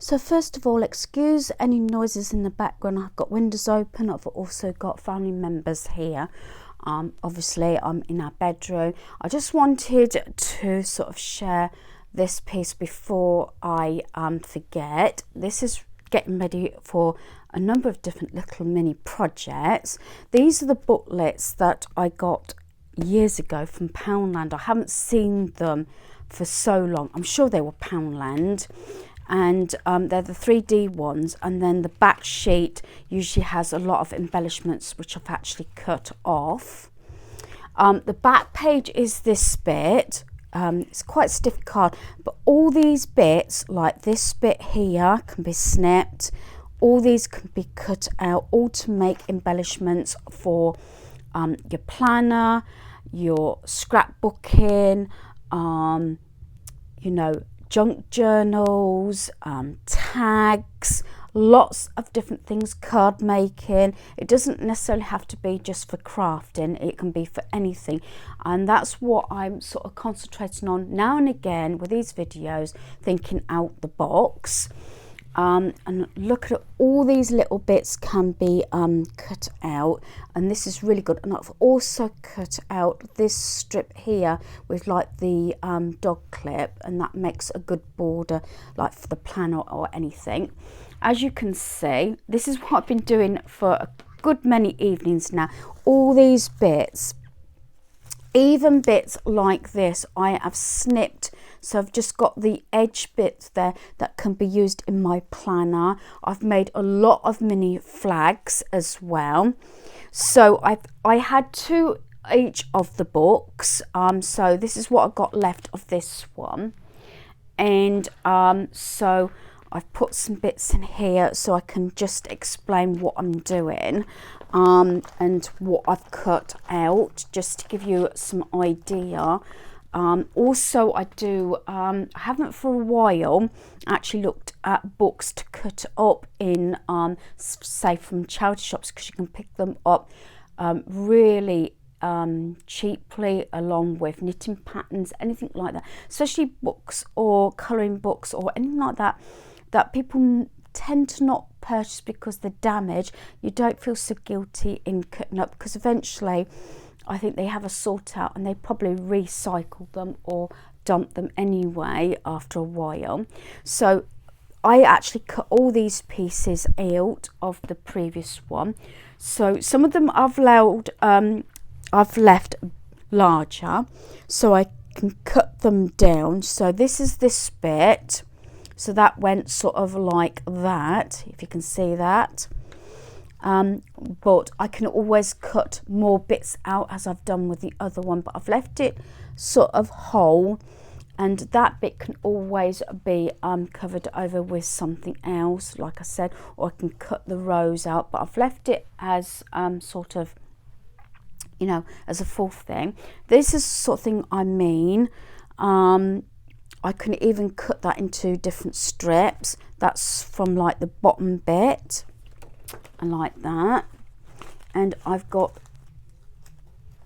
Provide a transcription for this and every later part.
So first of all, excuse any noises in the background. I've got windows open. I've also got family members here. Obviously I'm in our bedroom. I just wanted to sort of share this piece before I forget. This is getting ready for a number of different little mini projects. These are the booklets that I got years ago from Poundland. I haven't seen them for so long. I'm sure they were Poundland, and they're the 3D ones, and then the back sheet usually has a lot of embellishments which I've actually cut off. The back page is this bit. It's quite stiff card, but all these bits, like this bit here, can be snipped. All these can be cut out, all to make embellishments for your planner, your scrapbooking, you know, junk journals, tags, lots of different things, card making. It doesn't necessarily have to be just for crafting, it can be for anything, and that's what I'm sort of concentrating on now and again with these videos, thinking out the box. And look at all these little bits can be cut out, and this is really good. And I've also cut out this strip here with like the dog clip, and that makes a good border like for the planner or anything. As you can see, this is what I've been doing for a good many evenings now. All these bits, even bits like this, I have snipped, so I've just got the edge bits there that can be used in my planner. I've made a lot of mini flags as well. So I had 2 each of the books, so this is what I got left of this one, and so I've put some bits in here so I can just explain what I'm doing, and what I've cut out, just to give you some idea. Also I haven't for a while actually looked at books to cut up in, say from charity shops, because you can pick them up really cheaply, along with knitting patterns, anything like that, especially books or colouring books or anything like that, that people tend to not purchase because they're damaged. You don't feel so guilty in cutting up, because eventually I think they have a sort out and they probably recycle them or dump them anyway after a while. So I actually cut all these pieces out of the previous one. So some of them I've left larger, so I can cut them down. So this is this bit, so that went sort of like that, if you can see that. But I can always cut more bits out, as I've done with the other one, but I've left it sort of whole, and that bit can always be covered over with something else, like I said, or I can cut the rows out, but I've left it as sort of, you know, as a full thing. This is the sort of thing I mean. I can even cut that into different strips. That's from like the bottom bit, and like that. And I've got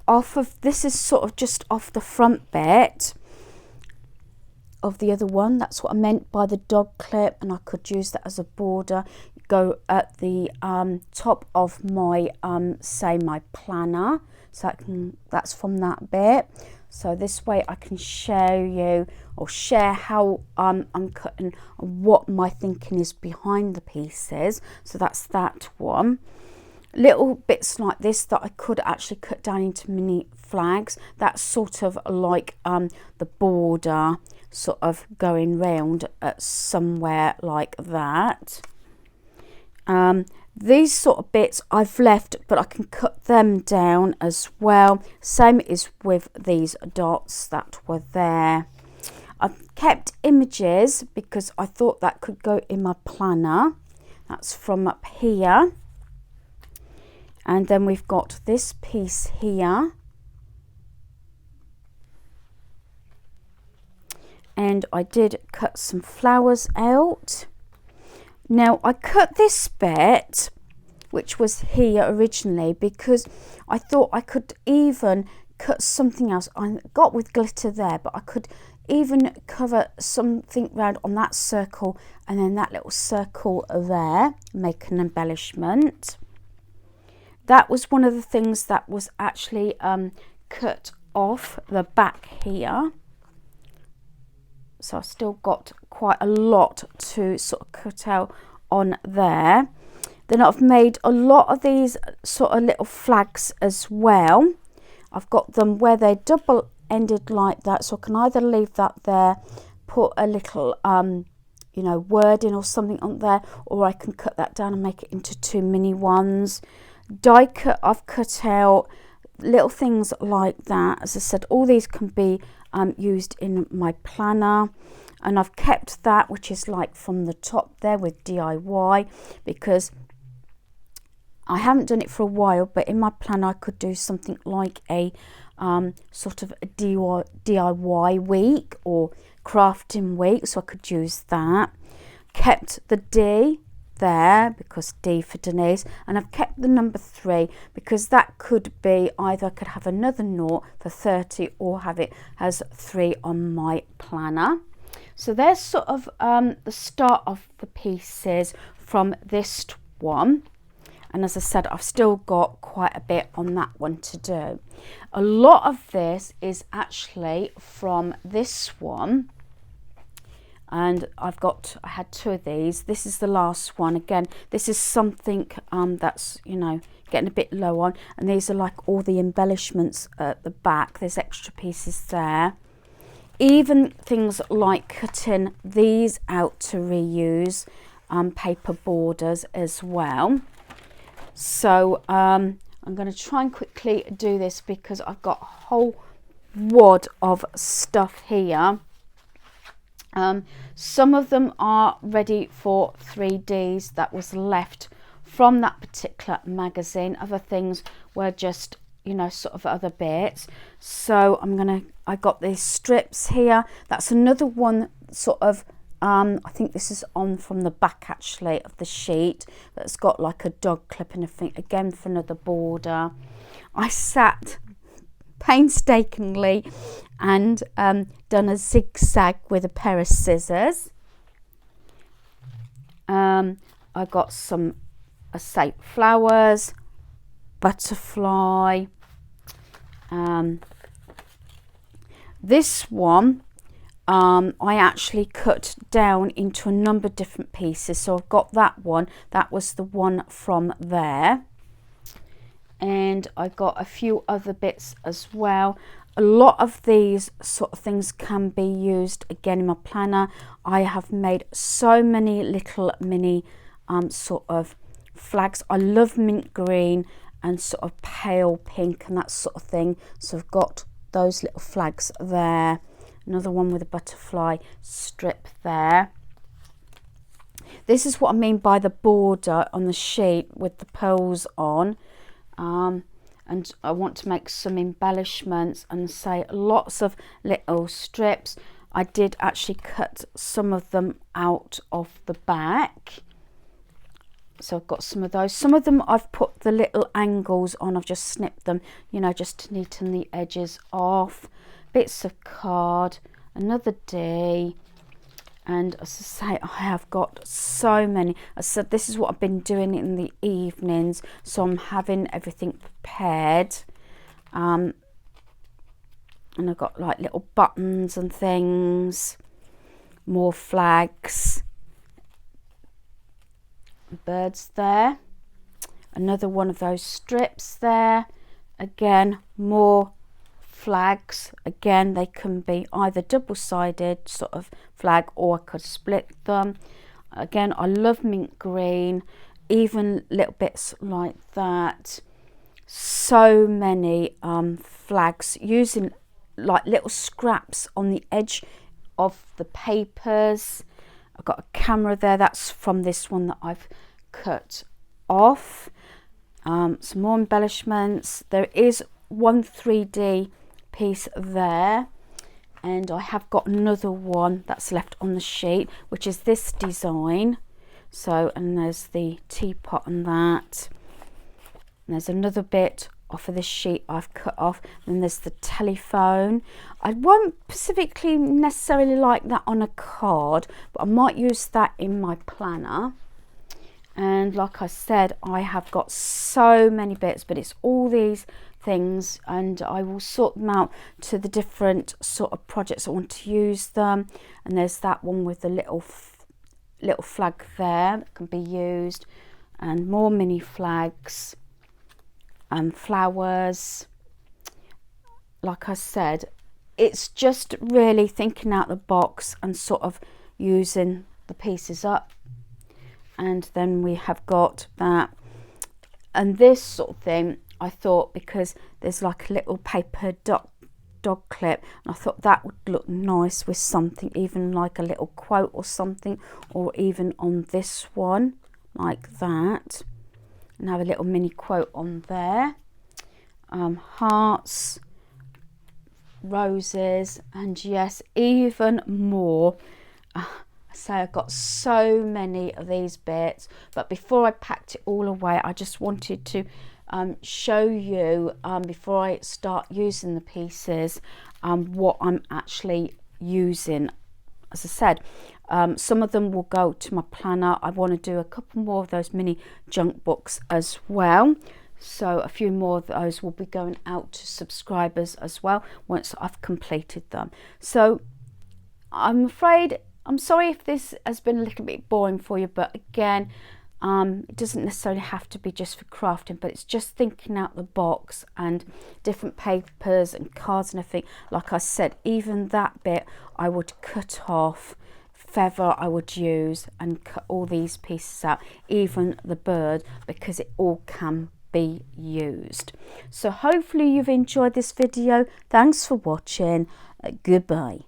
off of, this is sort of just off the front bit of the other one. That's what I meant by the dog clip, and I could use that as a border. Go at the top of my say my planner, so that's from that bit. So this way I can show you or share how I'm cutting, what my thinking is behind the pieces. So that's that one. Little bits like this that I could actually cut down into mini flags. That's sort of like the border sort of going round at somewhere like that. These sort of bits I've left, but I can cut them down as well. Same is with these dots that were there. I've kept images because I thought that could go in my planner. That's from up here. And then we've got this piece here. And I did cut some flowers out. Now I cut this bit, which was here originally, because I thought I could even cut something else. I got with glitter there, but I could even cover something round on that circle and then that little circle there, make an embellishment. That was one of the things that was actually cut off the back here. So I've still got quite a lot to sort of cut out on there. Then I've made a lot of these sort of little flags as well. I've got them where they're double ended like that, so I can either leave that there, put a little you know, wording or something on there, or I can cut that down and make it into 2 mini ones. Die cut, I've cut out little things like that. As I said, all these can be used in my planner, and I've kept that, which is like from the top there with DIY, because I haven't done it for a while, but in my planner I could do something like a sort of a DIY week or crafting week, so I could use that. Kept the D there because D for Denise, and I've kept the number 3 because that could be either I could have another nought for 30 or have it as 3 on my planner. So there's sort of the start of the pieces from this one. And as I said, I've still got quite a bit on that one to do. A lot of this is actually from this one. And I had 2 of these. This is the last one. Again, this is something that's, you know, getting a bit low on. And these are like all the embellishments at the back. There's extra pieces there. Even things like cutting these out to reuse paper borders as well. So I'm going to try and quickly do this because I've got a whole wad of stuff here. Some of them are ready for 3Ds that was left from that particular magazine. Other things were just, you know, sort of other bits. So I got these strips here. That's another one sort of I think this is on from the back actually of the sheet, that's got like a dog clip and everything, again for another border. I sat painstakingly and done a zigzag with a pair of scissors. I got some say flowers, butterfly. This one I actually cut down into a number of different pieces, so I've got that one. That was the one from there, and I got a few other bits as well. A lot of these sort of things can be used again in my planner. I have made so many little mini sort of flags. I love mint green and sort of pale pink and that sort of thing, so I've got those little flags there. Another one with a butterfly strip there. This is what I mean by the border on the sheet with the pearls on. And I want to make some embellishments and say lots of little strips. I did actually cut some of them out of the back. So I've got some of those. Some of them I've put the little angles on. I've just snipped them, you know, just to neaten the edges off. Bits of card, another D, and as I say, I have got so many. I said this is what I've been doing in the evenings, so I'm having everything prepared. And I've got like little buttons and things, more flags, birds there, another one of those strips there, again more flags. Again, they can be either double-sided sort of flag or I could split them. Again, I love mint green, even little bits like that. So many flags, using like little scraps on the edge of the papers. I've got a camera there, that's from this one that I've cut off. Some more embellishments. There is one 3D piece there, and I have got another one that's left on the sheet, which is this design. So, and there's the teapot and that, and there's another bit off of this sheet I've cut off. Then there's the telephone. I won't specifically necessarily like that on a card, but I might use that in my planner. And like I said, I have got so many bits, but it's all these things, and I will sort them out to the different sort of projects I want to use them. And there's that one with the little flag there that can be used, and more mini flags and flowers. Like I said, it's just really thinking out the box and sort of using the pieces up. And then we have got that, and this sort of thing I thought, because there's like a little paper dog clip, and I thought that would look nice with something, even like a little quote or something, or even on this one like that, and have a little mini quote on there. Hearts, roses, and yes, even more. So I've got so many of these bits, but before I packed it all away, I just wanted to show you before I start using the pieces what I'm actually using. As I said, some of them will go to my planner. I want to do a couple more of those mini junk books as well, so a few more of those will be going out to subscribers as well once I've completed them. So I'm sorry if this has been a little bit boring for you, but again, it doesn't necessarily have to be just for crafting, but it's just thinking out the box and different papers and cards and everything. Like I said, even that bit I would cut off, feather I would use, and cut all these pieces out, even the bird, because it all can be used. So hopefully you've enjoyed this video. Thanks for watching. Goodbye.